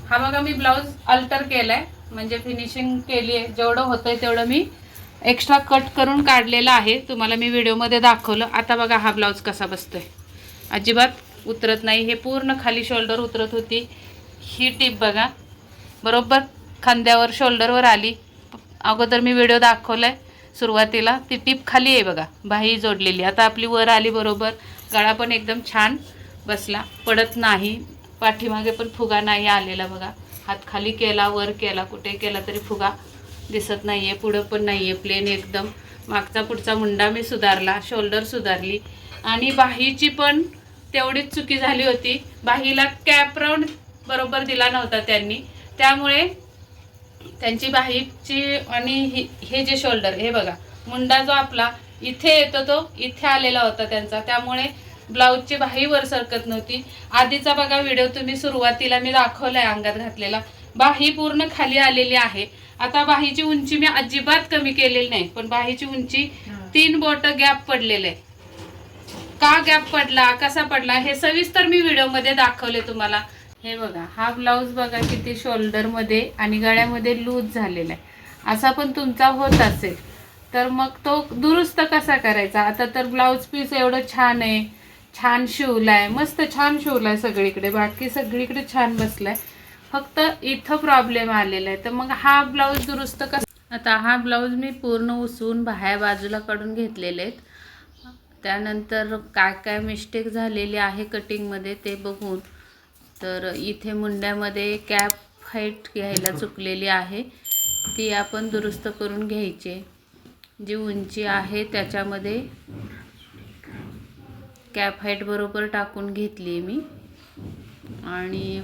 हा बघा मी blouse alter केलाय, म्हणजे फिनिशिंग केली आहे. जेवढं होतंय तेवढं मी एक्स्ट्रा कट करून काढलेला आहे, तुम्हाला मी व्हिडिओमध्ये दाखवलं. आता बघा हा ब्लाऊज कसा बसतोय, अजिबात उतरत नाही. हे पूर्ण खाली शोल्डर उतरत होती, ही टीप बघा बरोबर खांद्यावर शोल्डरवर आली. अगोदर मी व्हिडिओ दाखवलाय सुरुवातीला, ती टीप खाली आहे बघा, बाही जोडलेली. आता आपली वर आली बरोबर, गळा पण एकदम छान बसला, पडत नाही. पाठीमागे पण फुगा नाही आलेला बघा. हात खाली केला, वर केला, कुठे केला तरी फुगा दिसत नाहीये. पुढं पण नाहीये, प्लेन एकदम. मागचा पुढचा मुंडा मी सुधारला, शोल्डर सुधारली. आणि बाहीची पण तेवढीच चुकी झाली होती, बाहीला कॅप राऊंड बरोबर दिला नव्हता त्यांनी, त्यामुळे त्यांची बाहीची आणि हे जे शोल्डर, हे बघा मुंडा जो आपला इथे येतो तो इथे आलेला होता त्यांचा, त्यामुळे ब्लाऊजची बाही वर सरकत नव्हती. आधीचा बघा व्हिडिओ तुम्ही सुरुवातीला मी दाखवलाय अंगात घातलेला, बाही पूर्ण खाली आलेली आहे. आता बाहीची उंची मी अजिबात कमी केलेली नाही, पण बाहीची उंची 3 बोट गॅप पडलेले. का गॅप पडला, कसा पडला, हे सविस्तर मी व्हिडिओमध्ये दाखवले तुम्हाला. हे बघा हा ब्लाऊज बघा किती शोल्डरमध्ये आणि गळ्यामध्ये लूज झालेला आहे. असा पण तुमचा होत असेल तर मग तो दुरुस्त कसा करायचा. आता तर ब्लाऊज पीस एवढं छान आहे, छान शिवलाय, मस्त छान शिवलाय सगळीकडे, बाकी सगळीकडे छान बसलाय, फक्त इथं प्रॉब्लेम आलेला आहे. तर मग हा ब्लाऊज दुरुस्त कसा. आता हा ब्लाऊज मी पूर्ण उसवून बाह्या बाजूला काढून घेतलेले आहेत. त्यानंतर काय काय मिस्टेक झालेली आहे कटिंगमध्ये ते बघून, तर इथे मुंड्यामध्ये कॅप हाईट घ्यायला चुकलेली आहे, ती आपण दुरुस्त करून घ्यायची. जी उंची आहे त्याच्यामध्ये कॅप हाईट बरोबर टाकून घेतली मी, आणि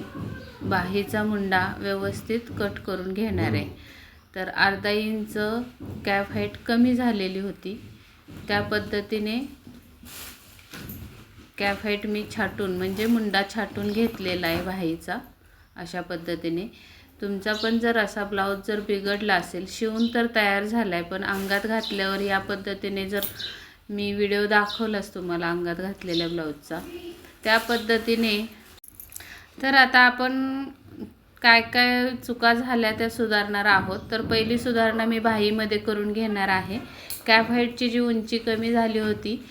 बाहीचा मुंडा व्यवस्थित कट करून घेणार आहे. तर अर्धा इंच कॅप हाईट कमी झालेली होती, त्या पद्धतीने कॅप हाईट मी छाटून, म्हणजे मुंडा छाटून घेतलेला आहे बाहीचा. अशा पद्धतीने तुमचा पण जर असा ब्लाऊज जर बिघडला असेल, शिवून तर तयार झाला आहे, पण अंगात घातल्यावर या पद्धतीने जर मी व्हिडिओ दाखवलाच तुम्हाला अंगात घातलेल्या ब्लाऊजचा, त्या पद्धतीने. तर आता आपण काय काय चुका झाल्या त्या सुधारणार आहोत. तर पहिली सुधारणा मी बाहीमध्ये करून घेणार आहे. कॅप हाईटची जी उंची कमी झाली होती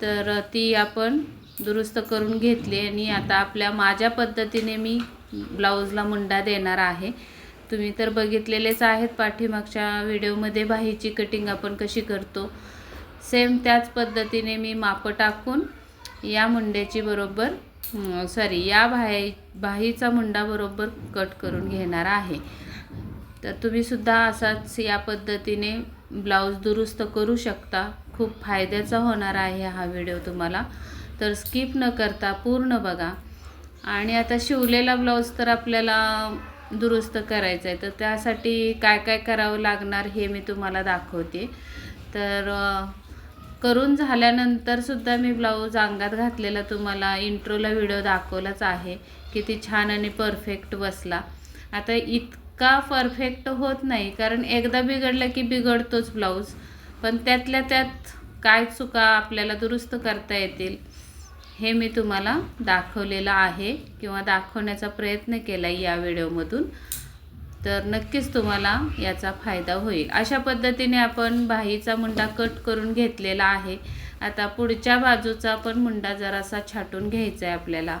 तर ती आपण दुरुस्त करून घेतली, आणि आता माझ्या पद्धतीने मी ब्लाऊजला मुंडा देणार आहे. तुम्ही तर बघितलेलेच आहेत पाठीमागच्या व्हिडिओमध्ये बाहीची कटिंग आपण कशी करतो, सेम त्याच पद्धतीने मी माप टाकून या मुंड्याची बरोबर या बाहीचा मुंडा बरोबर कट करून घेणार आहे. तर तुम्ही सुद्धा असाच या पद्धतीने ब्लाऊज दुरुस्त करू शकता. खूप फायद्याचा होणार आहे हा व्हिडिओ तुम्हाला, तर स्किप न करता पूर्ण बघा. आणि आता शिवलेला ब्लाऊज तर आपल्याला दुरुस्त करायचा आहे, तर त्यासाठी काय काय करावं लागणार हे मी तुम्हाला दाखवते. तर करून झाल्यानंतर सुद्धा मी ब्लाऊज अंगात घातलेला तुम्हाला इंट्रोला व्हिडिओ दाखवलाच आहे, किती छान आणि परफेक्ट बसला. आता इतका परफेक्ट होत नाही, कारण एकदा बिघडलं की बिघडतोच ब्लाऊज, पण त्यातल्या त्यात काय चुका आपल्याला दुरुस्त करता येतील हे मी तुम्हाला दाखवलेलं आहे, किंवा दाखवण्याचा प्रयत्न केला या व्हिडिओमधून. तर नक्कीच तुम्हाला याचा फायदा होईल. अशा पद्धतीने आपण बाहीचा मुंडा कट करून घेतलेला आहे. आता पुढच्या बाजूचा पण मुंडा जरासा छाटून घ्यायचा आहे आपल्याला,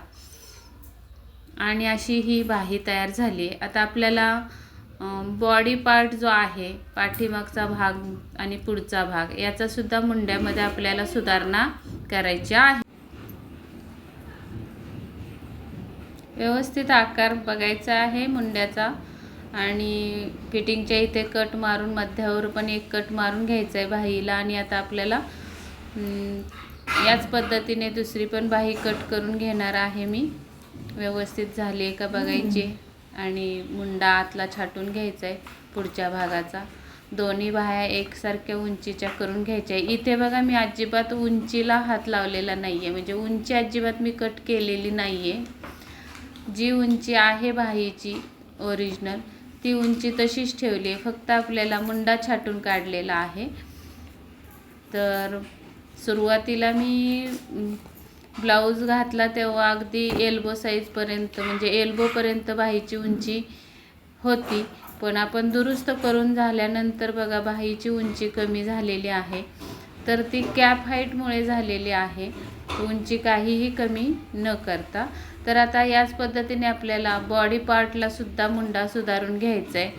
आणि अशी ही बाही तयार झाली. आता आपल्याला बॉडी पार्ट जो आहे, पाठीमागचा भाग आणि पुढचा भाग, याचा सुद्धा मुंड्यामध्ये आपल्याला सुधारणा करायची आहे. व्यवस्थित आकार बघायचा आहे मुंड्याचा, आणि फिटिंगच्या इथे कट मारून मध्यावर पण एक कट मारून घ्यायचा आहे बाहीला. आणि आता आपल्याला याच पद्धतीने दुसरी पण बाही कट करून घेणार आहे मी. व्यवस्थित झाली आहे का बघायची, आणि मुंडा आतला छाटून घ्यायचा आहे पुढच्या भागाचा. दोन्ही बाह्या एकसारख्या उंचीच्या करून घ्यायच्या आहे. इथे बघा मी अजिबात उंचीला हात लावलेला नाही आहे, म्हणजे उंची अजिबात मी कट केलेली नाही आहे. जी उंची आहे बाहीची ओरिजिनल, ती उंची तशीच ठेवली आहे, फक्त आपल्याला मुंडा छाटून काढलेला आहे. तर सुरुवातीला मी ब्लाऊज घातला तेव्हा अगदी एल्बो साईजपर्यंत म्हणजे एल्बोपर्यंत बाहीची उंची होती, पण आपण दुरुस्त करून झाल्यानंतर बघा बाहीची उंची कमी झालेली आहे. तर ती कॅप हाईटमुळे झालेली आहे, उंची काहीही कमी न करता. तर आता याच पद्धतीने आपल्याला बॉडी पार्टला सुद्धा मुंडा सुधारून घ्यायचा आहे.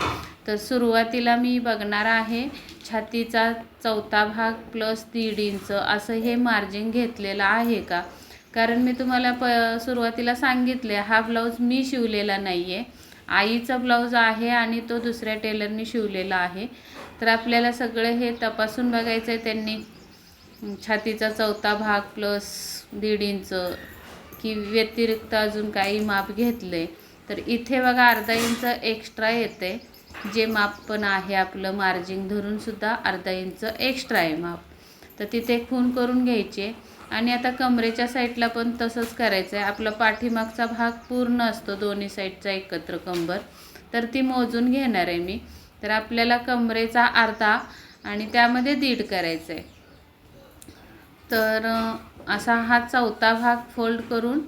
तर सुरुवातीला मी बघणार आहे छातीचा चौथा भाग प्लस 1.5 इंच असं हे मार्जिन घेतलेलं आहे का, कारण मी तुम्हाला सुरुवातीला सांगितले हा ब्लाऊज मी शिवलेला नाही आहे, आईचा ब्लाऊज आहे आणि तो दुसऱ्या टेलरनी शिवलेला आहे. तर आपल्याला सगळं हे तपासून बघायचं आहे त्यांनी छातीचा चौथा भाग प्लस 1.5 इंच की व्यतिरिक्त अजून काही माप घेतले. तर इथे बघा अर्धा इंच एक्स्ट्रा येते, जे माप पण आहे आपलं मार्जिन धरून सुद्धा अर्धा इंच एक्स्ट्रा आहे माप. तर तिथे खून करून घ्यायचे. आणि आता कमरेच्या साईडला पण तसंच करायचं आहे. आपला पाठीमागचा भाग पूर्ण असतो दोन्ही साईडचा एकत्र कंबर, तर ती मोजून घेणार आहे मी. तर आपल्याला कमरेचा अर्धा आणि त्यामध्ये 1.5 करायचं आहे. तर असा हा चौथा भाग फोल्ड करून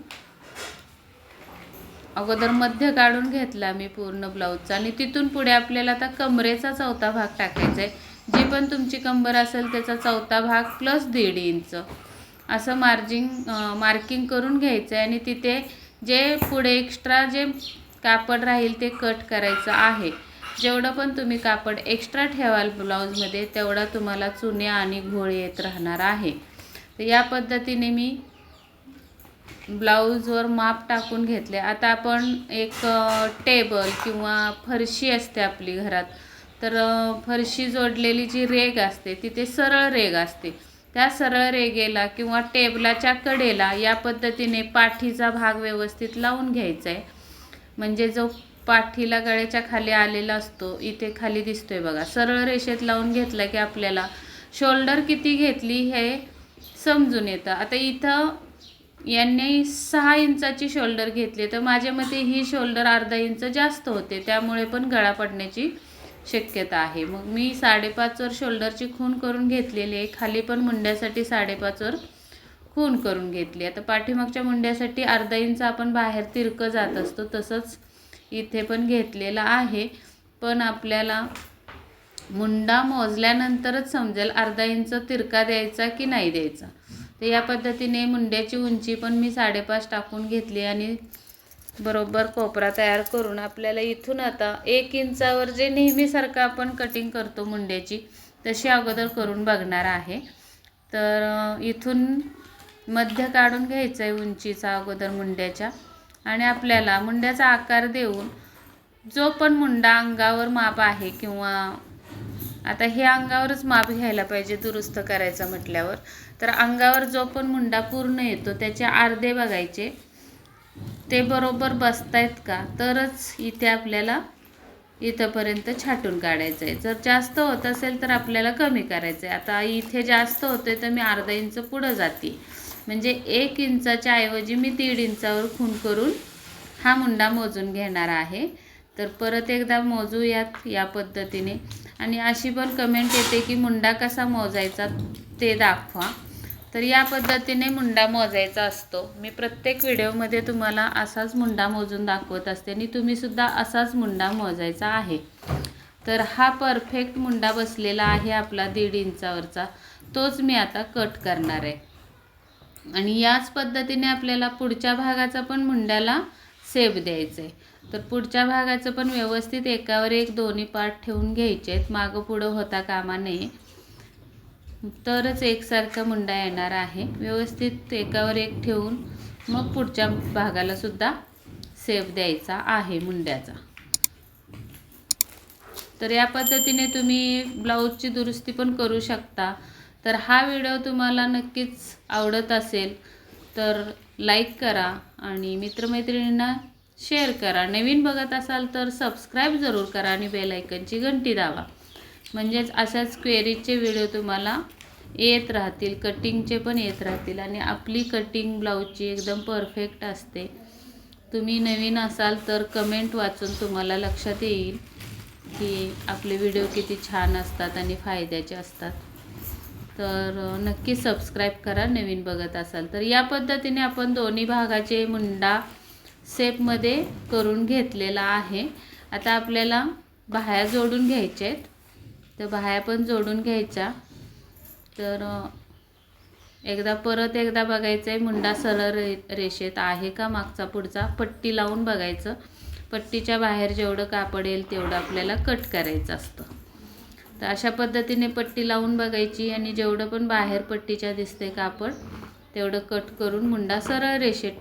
अगोदर मध्य काढून घेतला मी पूर्ण ब्लाऊजचा, आणि तिथून पुढे आपल्याला आता कमरेचा चौथा भाग टाकायचा आहे. जी पण तुमची कंबर असेल त्याचा चौथा भाग प्लस 1.5 इंच असं मार्किंग करून घ्यायचं आहे. आणि तिथे जे पुढे एक्स्ट्रा जे कापड राहील ते कट करायचं आहे. जेवढं पण तुम्ही कापड एक्स्ट्रा ठेवाल ब्लाऊजमध्ये तेवढा तुम्हाला चुन्या आणि घोळ येत राहणार आहे. तर या पद्धतीने मी ब्लाऊजवर माप टाकून घेतले. आता आपण एक टेबल किंवा फरशी असते आपली घरात, तर फरशी जोडलेली जी रेघ असते तिथे सरळ रेघ असते, त्या सरळ रेघेला किंवा टेबलाच्या कडेला या पद्धतीने पाठीचा भाग व्यवस्थित लावून घ्यायचा आहे. म्हणजे जो पाठीला गळ्याच्या खाली आलेला असतो इथे खाली दिसतोय बघा, सरळ रेषेत लावून घेतला की आपल्याला शोल्डर किती घेतली हे समजून येतं. आता इथं यांनी 6 इंचाची शोल्डर घेतली, तर माझ्या मते ही शोल्डर अर्धा इंच जास्त होते, त्यामुळे पण गळा पडण्याची शक्यता आहे. मग मी 5.5 वर शोल्डरची खून करून घेतलेली आहे. खाली पण मुंड्यासाठी 5.5 वर खून करून घेतली. आता पाठीमागच्या मुंड्यासाठी अर्धा इंच आपण बाहेर तिरकं जात असतो, तसंच इथे पण घेतलेलं आहे. पण आपल्याला मुंडा मोजल्यानंतरच समजेल अर्धा इंच तिरका द्यायचा की नाही द्यायचा. तर या पद्धतीने मुंड्याची उंची पण मी 5.5 टाकून घेतली आणि बरोबर कोपरा तयार करून आपल्याला इथून आता 1 इंचावर जे नेहमीसारखं आपण कटिंग करतो मुंड्याची तशी अगोदर करून बघणार आहे. तर इथून मध्य काढून घ्यायचं आहे उंचीचा अगोदर मुंड्याच्या, आणि आपल्याला मुंड्याचा आकार देऊन जो पण मुंडा अंगावर माप आहे, किंवा आता हे अंगावरच माप घ्यायला पाहिजे दुरुस्त करायचं म्हटल्यावर, तर अंगावर जो पण मुंडा पूर्ण येतो त्याचे अर्धे बघायचे ते बरोबर बसतायत का, तरच इथे आपल्याला इथंपर्यंत छाटून काढायचं आहे. जर जास्त होत असेल तर आपल्याला कमी करायचं आहे. आता इथे जास्त होतंय तर मी अर्धा इंच पुढं जाते, म्हणजे 1 इंचाच्या ऐवजी मी 1.5 इंचावर खून करून हा मुंडा मोजून घेणार आहे. तर परत एकदा मोजूयात या पद्धतीने. आणि अशी पण कमेंट येते की मुंडा कसा मोजायचा ते दाखवा. तर या पद्धतीने मुंडा मोजायचा असतो. मी प्रत्येक व्हिडिओमध्ये तुम्हाला असाच मुंडा मोजून दाखवत असते आणि तुम्हीसुद्धा असाच मुंडा मोजायचा आहे. तर हा परफेक्ट मुंडा बसलेला आहे आपला 1.5 इंचावरचा, तोच मी आता कट करणार आहे. आणि याच पद्धतीने आपल्याला पुढच्या भागाचा पण मुंड्याला शेप द्यायचा आहे. तर पुढच्या भागाचं पण व्यवस्थित एकावर एक दोन्ही पार्ट ठेवून घ्यायचे आहेत, मागं पुढं होता कामा नये, तरच एकसारखा मुंडा येणार आहे. व्यवस्थित एकावर एक ठेवून मग पुढच्या भागाला सुद्धा शेप द्यायचा आहे मुंड्याचा. तर या पद्धतीने तुम्ही ब्लाऊजची दुरुस्ती पण करू शकता. तर हा व्हिडिओ तुम्हाला नक्कीच आवडत असेल तर लाईक करा आणि मित्रमैत्रिणींना शेअर करा. नवीन बघत असाल तर सबस्क्राईब जरूर करा आणि बेल आयकनची घंटी दाबा, म्हणजेच अशाच क्वेरीजचे व्हिडिओ तुम्हाला येत राहतील, कटिंगचे पण येत राहतील. आणि आपली कटिंग ब्लाऊजची एकदम परफेक्ट असते. तुम्ही नवीन असाल तर कमेंट वाचून तुम्हाला लक्षात येईल की आपले व्हिडिओ किती छान असतात आणि फायद्याचे असतात. तर नक्की सबस्क्राईब करा नवीन बघत असाल तर. या पद्धतीने आपण दोन्ही भागाचे मुंडा शेपमध्ये करून घेतलेला आहे. आता आपल्याला बाह्या जोडून घ्यायच्या आहेत, तर बाह्या पण जोडून घ्यायच्या. तर परत एकदा बघायचं आहे मुंडा सरळ रेषेत आहे का मागचा पुढचा, पट्टी लावून बघायचं. पट्टीच्या बाहेर जेवढं कापड येईल तेवढं आपल्याला कट करायचं असतं. तर अशा पद्धतीने पट्टी लावून बघायची आणि जेवढं पण बाहेर पट्टीच्या दिसते कापड तेवढं कट करून मुंडा सरळ रेषेत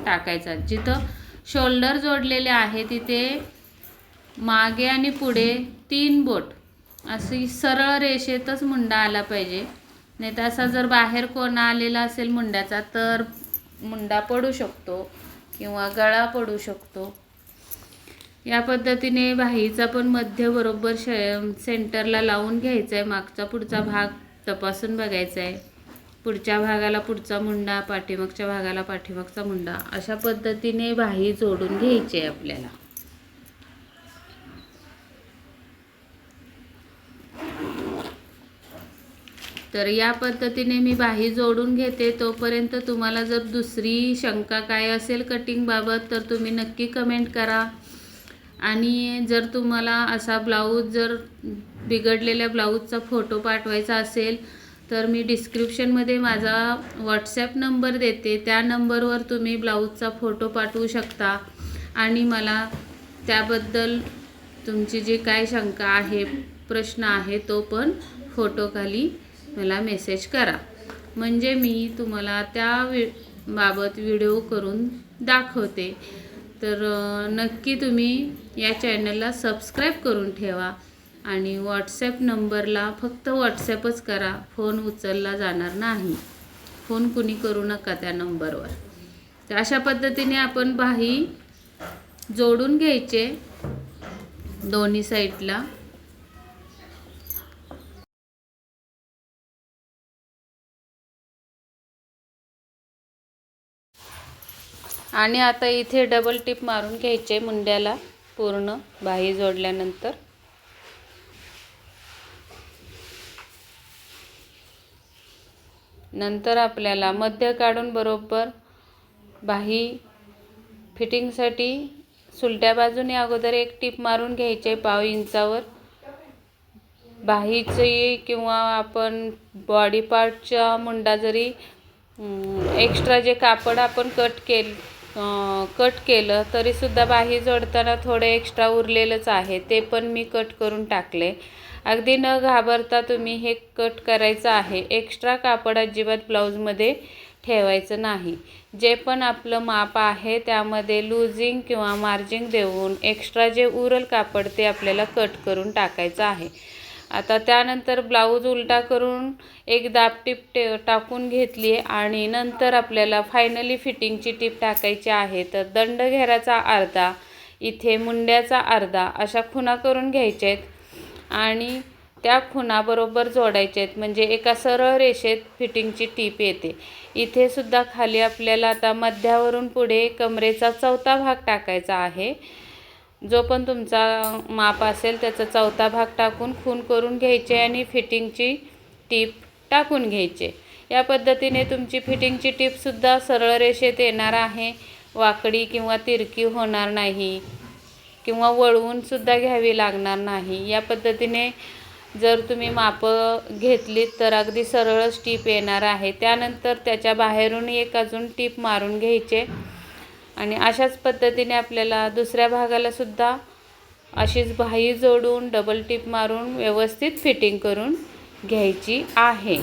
टाकायचा. जिथं शोल्डर जोडलेले आहे तिथे मागे आणि पुढे 3 बोट अशी सरळ रेषेतच मुंडा आला पाहिजे. नाही तर असा जर बाहेर कोणा आलेला असेल मुंड्याचा तर मुंडा पडू शकतो किंवा गळा पडू शकतो. या पद्धतीने बाहीचा पण मध्य बरोबर सेंटरला लावून घ्यायचा आहे. मागचा पुढचा भाग तपासून बघायचा आहे. पुढच्या भागाला पुढचा मुंडा, पाठीमागच्या भागाला पाठीमागचा मुंडा, अशा पद्धतीने बाही जोडून घ्यायची आहे आपल्याला. तर या पद्धतीने मी बाही जोडून घेते. तोपर्यंत तुम्हाला जर दुसरी शंका काय असेल कटिंग बाबत तर तुम्ही नक्की कमेंट करा. आणि जर तुम्हाला असा ब्लाऊज जर बिघडलेल्या ब्लाऊजचा फोटो पाठवायचा असेल तर मी डिस्क्रिप्शनमध्ये माझा व्हॉट्सॲप नंबर देते. त्या नंबरवर तुम्ही ब्लाऊजचा फोटो पाठवू शकता आणि मला त्याबद्दल तुमची जी काय शंका आहे, प्रश्न आहे, तो पण फोटोखाली मला मेसेज करा. म्हणजे मी तुम्हाला बाबत व्हिडिओ करून दाखवते. तर नक्की तुम्ही या चॅनलला सबस्क्राईब करून ठेवा आणि व्हॉट्सॲप नंबरला फक्त व्हॉट्सॲपच करा, फोन उचलला जाणार नाही. फोन कुणी करू नका त्या नंबरवर. तर अशा पद्धतीने आपण बाही जोडून घ्यायचे दोन्ही साईडला. आणि आता इथे डबल टिप मारून घ्यायचे मुंड्याला पूर्ण बाही जोडल्यानंतर. नंतर आपल्याला मध्य काढून बरोबर बाही फिटिंगसाठी सुलट्या बाजूने अगोदर एक टिप मारून घ्यायचे 1/2 इंचावर. बाहीची किंवा आपण बॉडी पार्टच्या मुंडा जरी एक्स्ट्रा जे कापड आपण कट केलं तरीसुद्धा बाही जोडताना थोडे एक्स्ट्रा उरलेलंच आहे, ते पण मी कट करून टाकले. अगदी न घाबरता तुम्ही हे कट करायचं आहे. एक्स्ट्रा कापड अजिबात ब्लाऊजमध्ये ठेवायचं नाही. जे पण आपलं माप आहे त्यामध्ये लूजिंग किंवा मार्जिंग देऊन एक्स्ट्रा जे उरल कापड ते आपल्याला कट करून टाकायचं आहे. आता त्यानंतर ब्लाऊज उलटा करून एक दाब टीप टाकून घेतली आणि नंतर आपल्याला फायनली फिटिंगची टीप टाकायची आहे. तर दंडघेराचा अर्धा, इथे मुंड्याचा अर्धा अशा खुणा करून घ्यायच्या आहेत आणि त्या खुणा बरोबर जोडायच्या आहेत. म्हणजे एका सरळ रेषेत फिटिंगची टीप येते. इथे सुद्धा खाली आपल्याला आता मध्यावरून पुढे कमरेचा 4था भाग टाकायचा आहे. जो पण तुमचा माप असेल त्याचा 4था भाग टाकून खूण करून घ्यायचे आणि फिटिंगची टीप टाकून घ्यायचे. या पद्धतीने तुमची फिटिंगची टीपसुद्धा सरळ रेषेत येणार आहे, वाकडी किंवा तिरकी होणार नाही किंवा वळवूनसुद्धा घ्यावी लागणार नाही. या पद्धतीने जर तुम्ही मापं घेतलीत तर अगदी सरळच टीप येणार आहे. त्यानंतर त्याच्या बाहेरून एक अजून टीप मारून घ्यायचे आणि अशाच पद्धतीने आपल्याला दुसऱ्या भागाला सुद्धा अशीच बाही जोडून डबल टिप मारून व्यवस्थित फिटिंग करून घ्यायची आहे.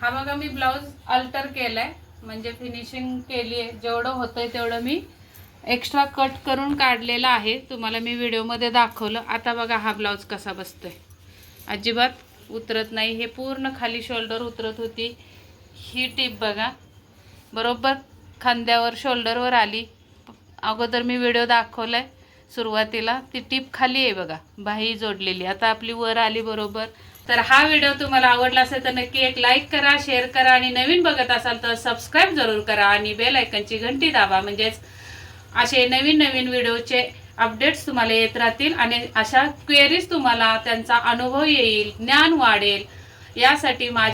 हा बघा मी ब्लाऊज अल्टर केलाय, म्हणजे फिनिशिंग केली आहे. जेवढं होतंय तेवढं मी एक्स्ट्रा कट करून काढलेला आहे. तुम्हाला मी व्हिडिओमध्ये दाखवलं. आता बघा हा ब्लाऊज कसा बसतोय, अजिबात उतरत नाही. हे पूर्ण खाली शोल्डर उतरत होती, ही टीप बघा बरोबर खांद्यावर शोल्डरवर आली. अगोदर मी व्हिडिओ दाखवलाय सुरुवातीला, ती टीप खाली आहे बघा, बाही जोडलेली. आता आपली वर आली बरोबर. तर हा व्हिडिओ तुम्हाला आवडला असेल तर नक्की एक लाईक करा, शेअर करा आणि नवीन बघत असाल तर सबस्क्राईब जरूर करा आणि बेल आयकनची घंटी दाबा, म्हणजेच असे नवीन नवीन व्हिडिओचे अपडेट्स तुम्हाला येत राहतील आणि अशा क्वेरीज तुम्हाला त्यांचा अनुभव येईल, ज्ञान वाढेल, यासाठी माझी